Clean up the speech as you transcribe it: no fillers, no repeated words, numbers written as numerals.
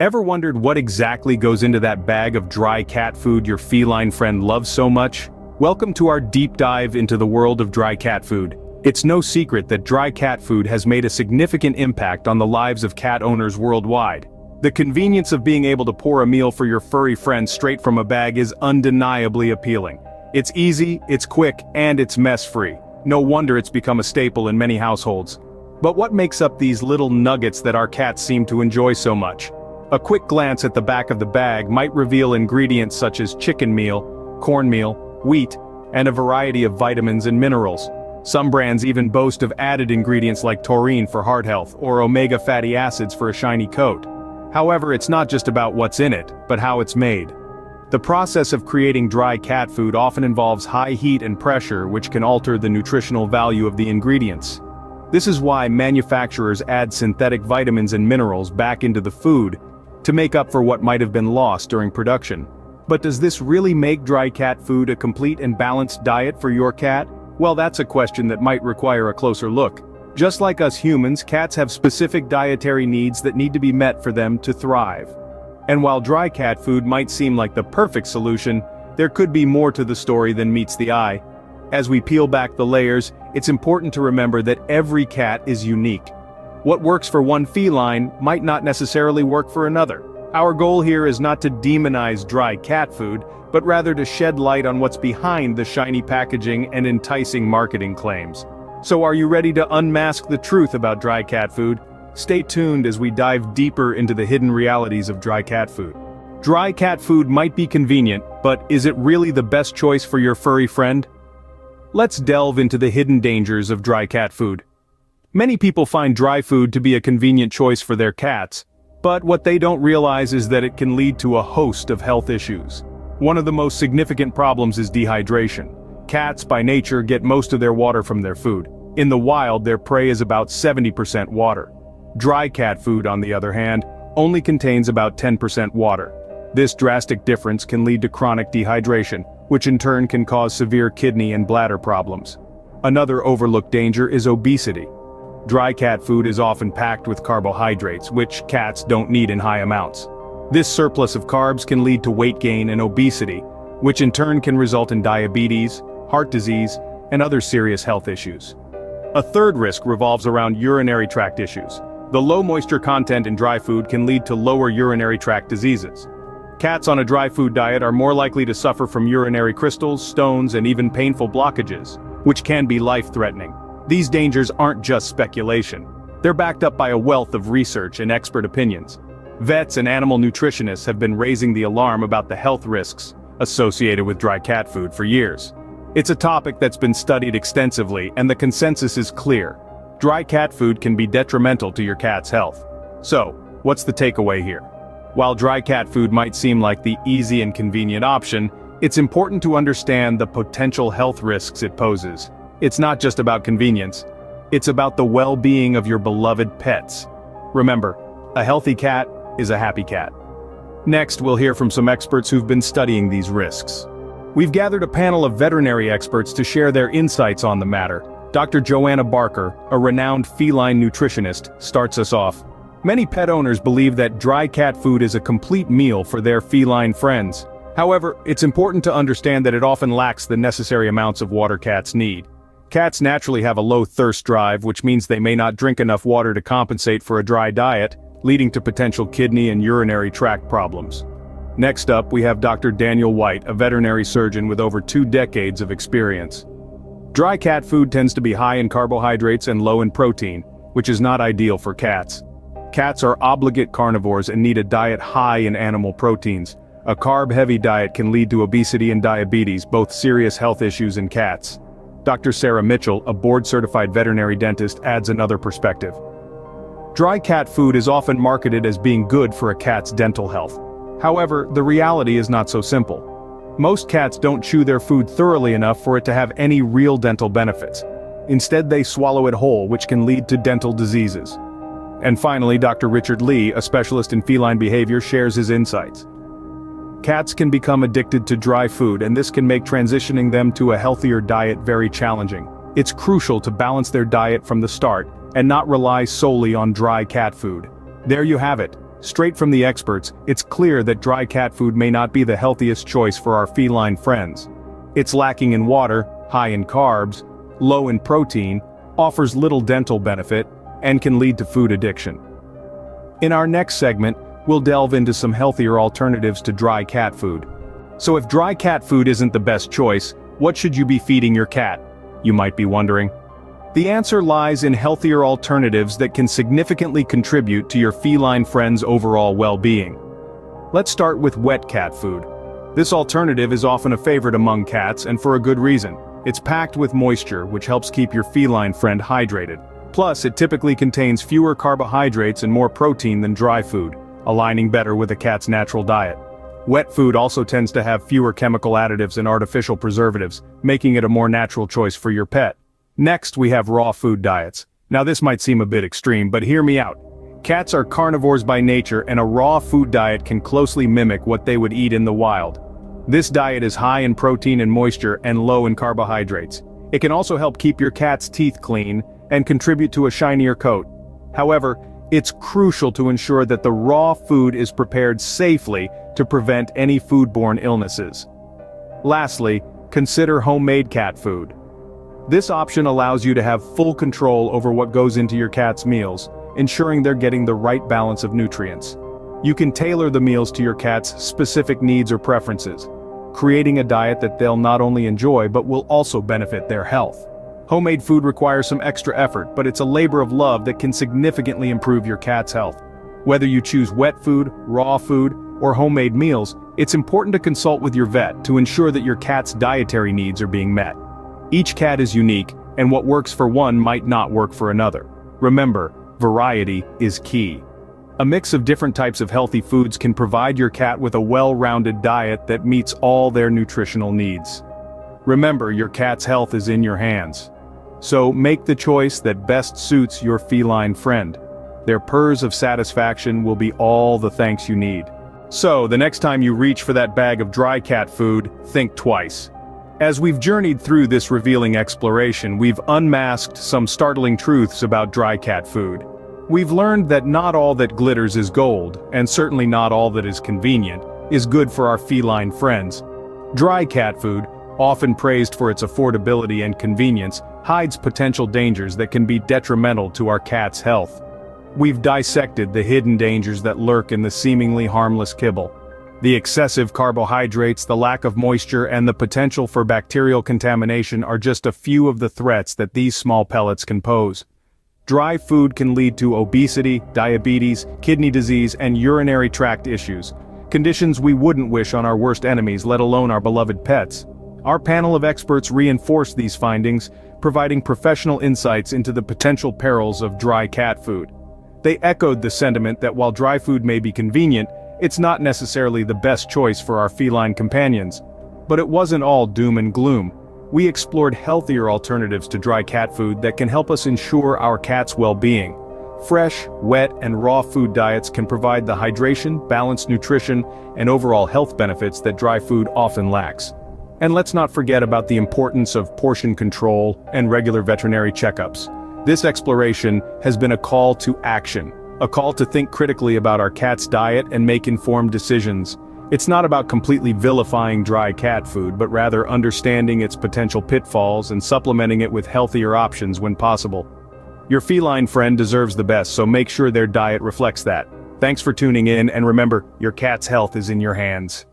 Ever wondered what exactly goes into that bag of dry cat food your feline friend loves so much? Welcome to our deep dive into the world of dry cat food. It's no secret that dry cat food has made a significant impact on the lives of cat owners worldwide. The convenience of being able to pour a meal for your furry friend straight from a bag is undeniably appealing. It's easy, it's quick, and it's mess-free. No wonder it's become a staple in many households. But what makes up these little nuggets that our cats seem to enjoy so much? A quick glance at the back of the bag might reveal ingredients such as chicken meal, cornmeal, wheat, and a variety of vitamins and minerals. Some brands even boast of added ingredients like taurine for heart health or omega fatty acids for a shiny coat. However, it's not just about what's in it, but how it's made. The process of creating dry cat food often involves high heat and pressure, which can alter the nutritional value of the ingredients. This is why manufacturers add synthetic vitamins and minerals back into the food to make up for what might have been lost during production. But does this really make dry cat food a complete and balanced diet for your cat? Well, that's a question that might require a closer look. Just like us humans, cats have specific dietary needs that need to be met for them to thrive. And while dry cat food might seem like the perfect solution, there could be more to the story than meets the eye. As we peel back the layers, it's important to remember that every cat is unique. What works for one feline might not necessarily work for another. Our goal here is not to demonize dry cat food, but rather to shed light on what's behind the shiny packaging and enticing marketing claims. So are you ready to unmask the truth about dry cat food? Stay tuned as we dive deeper into the hidden realities of dry cat food. Dry cat food might be convenient, but is it really the best choice for your furry friend? Let's delve into the hidden dangers of dry cat food. Many people find dry food to be a convenient choice for their cats, but what they don't realize is that it can lead to a host of health issues. One of the most significant problems is dehydration. Cats, by nature, get most of their water from their food. In the wild, their prey is about 70% water. Dry cat food, on the other hand, only contains about 10% water. This drastic difference can lead to chronic dehydration, which in turn can cause severe kidney and bladder problems. Another overlooked danger is obesity. Dry cat food is often packed with carbohydrates, which cats don't need in high amounts. This surplus of carbs can lead to weight gain and obesity, which in turn can result in diabetes, heart disease, and other serious health issues. A third risk revolves around urinary tract issues. The low moisture content in dry food can lead to lower urinary tract diseases. Cats on a dry food diet are more likely to suffer from urinary crystals, stones, and even painful blockages, which can be life-threatening. These dangers aren't just speculation. They're backed up by a wealth of research and expert opinions. Vets and animal nutritionists have been raising the alarm about the health risks associated with dry cat food for years. It's a topic that's been studied extensively, and the consensus is clear. Dry cat food can be detrimental to your cat's health. So, what's the takeaway here? While dry cat food might seem like the easy and convenient option, it's important to understand the potential health risks it poses. It's not just about convenience. It's about the well-being of your beloved pets. Remember, a healthy cat is a happy cat. Next, we'll hear from some experts who've been studying these risks. We've gathered a panel of veterinary experts to share their insights on the matter. Dr. Joanna Barker, a renowned feline nutritionist, starts us off. Many pet owners believe that dry cat food is a complete meal for their feline friends. However, it's important to understand that it often lacks the necessary amounts of water cats need. Cats naturally have a low thirst drive, which means they may not drink enough water to compensate for a dry diet, leading to potential kidney and urinary tract problems. Next up, we have Dr. Daniel White, a veterinary surgeon with over 2 decades of experience. Dry cat food tends to be high in carbohydrates and low in protein, which is not ideal for cats. Cats are obligate carnivores and need a diet high in animal proteins. A carb-heavy diet can lead to obesity and diabetes, both serious health issues in cats. Dr. Sarah Mitchell, a board-certified veterinary dentist, adds another perspective. Dry cat food is often marketed as being good for a cat's dental health. However, the reality is not so simple. Most cats don't chew their food thoroughly enough for it to have any real dental benefits. Instead, they swallow it whole, which can lead to dental diseases. And finally, Dr. Richard Lee, a specialist in feline behavior, shares his insights. Cats can become addicted to dry food, and this can make transitioning them to a healthier diet very challenging. It's crucial to balance their diet from the start, and not rely solely on dry cat food. There you have it. Straight from the experts, it's clear that dry cat food may not be the healthiest choice for our feline friends. It's lacking in water, high in carbs, low in protein, offers little dental benefit, and can lead to food addiction. In our next segment, we'll delve into some healthier alternatives to dry cat food. So if dry cat food isn't the best choice, what should you be feeding your cat? You might be wondering. The answer lies in healthier alternatives that can significantly contribute to your feline friend's overall well-being. Let's start with wet cat food. This alternative is often a favorite among cats, and for a good reason. It's packed with moisture, which helps keep your feline friend hydrated. Plus, it typically contains fewer carbohydrates and more protein than dry food, aligning better with a cat's natural diet. Wet food also tends to have fewer chemical additives and artificial preservatives, making it a more natural choice for your pet. Next, we have raw food diets. Now this might seem a bit extreme, but hear me out. Cats are carnivores by nature, and a raw food diet can closely mimic what they would eat in the wild. This diet is high in protein and moisture and low in carbohydrates. It can also help keep your cat's teeth clean and contribute to a shinier coat. However, it's crucial to ensure that the raw food is prepared safely to prevent any foodborne illnesses. Lastly, consider homemade cat food. This option allows you to have full control over what goes into your cat's meals, ensuring they're getting the right balance of nutrients. You can tailor the meals to your cat's specific needs or preferences, creating a diet that they'll not only enjoy but will also benefit their health. Homemade food requires some extra effort, but it's a labor of love that can significantly improve your cat's health. Whether you choose wet food, raw food, or homemade meals, it's important to consult with your vet to ensure that your cat's dietary needs are being met. Each cat is unique, and what works for one might not work for another. Remember, variety is key. A mix of different types of healthy foods can provide your cat with a well-rounded diet that meets all their nutritional needs. Remember, your cat's health is in your hands. So make the choice that best suits your feline friend. Their purrs of satisfaction will be all the thanks you need. So, the next time you reach for that bag of dry cat food, think twice. As we've journeyed through this revealing exploration, we've unmasked some startling truths about dry cat food. We've learned that not all that glitters is gold, and certainly not all that is convenient, is good for our feline friends. Dry cat food, often praised for its affordability and convenience, hides potential dangers that can be detrimental to our cat's health. We've dissected the hidden dangers that lurk in the seemingly harmless kibble. The excessive carbohydrates, the lack of moisture, and the potential for bacterial contamination are just a few of the threats that these small pellets can pose. Dry food can lead to obesity, diabetes, kidney disease, and urinary tract issues, conditions we wouldn't wish on our worst enemies, let alone our beloved pets. Our panel of experts reinforced these findings, providing professional insights into the potential perils of dry cat food. They echoed the sentiment that while dry food may be convenient, it's not necessarily the best choice for our feline companions. But it wasn't all doom and gloom. We explored healthier alternatives to dry cat food that can help us ensure our cat's well-being. Fresh, wet, and raw food diets can provide the hydration, balanced nutrition, and overall health benefits that dry food often lacks. And let's not forget about the importance of portion control and regular veterinary checkups. This exploration has been a call to action, a call to think critically about our cat's diet and make informed decisions. It's not about completely vilifying dry cat food, but rather understanding its potential pitfalls and supplementing it with healthier options when possible. Your feline friend deserves the best, so make sure their diet reflects that. Thanks for tuning in, and remember, your cat's health is in your hands.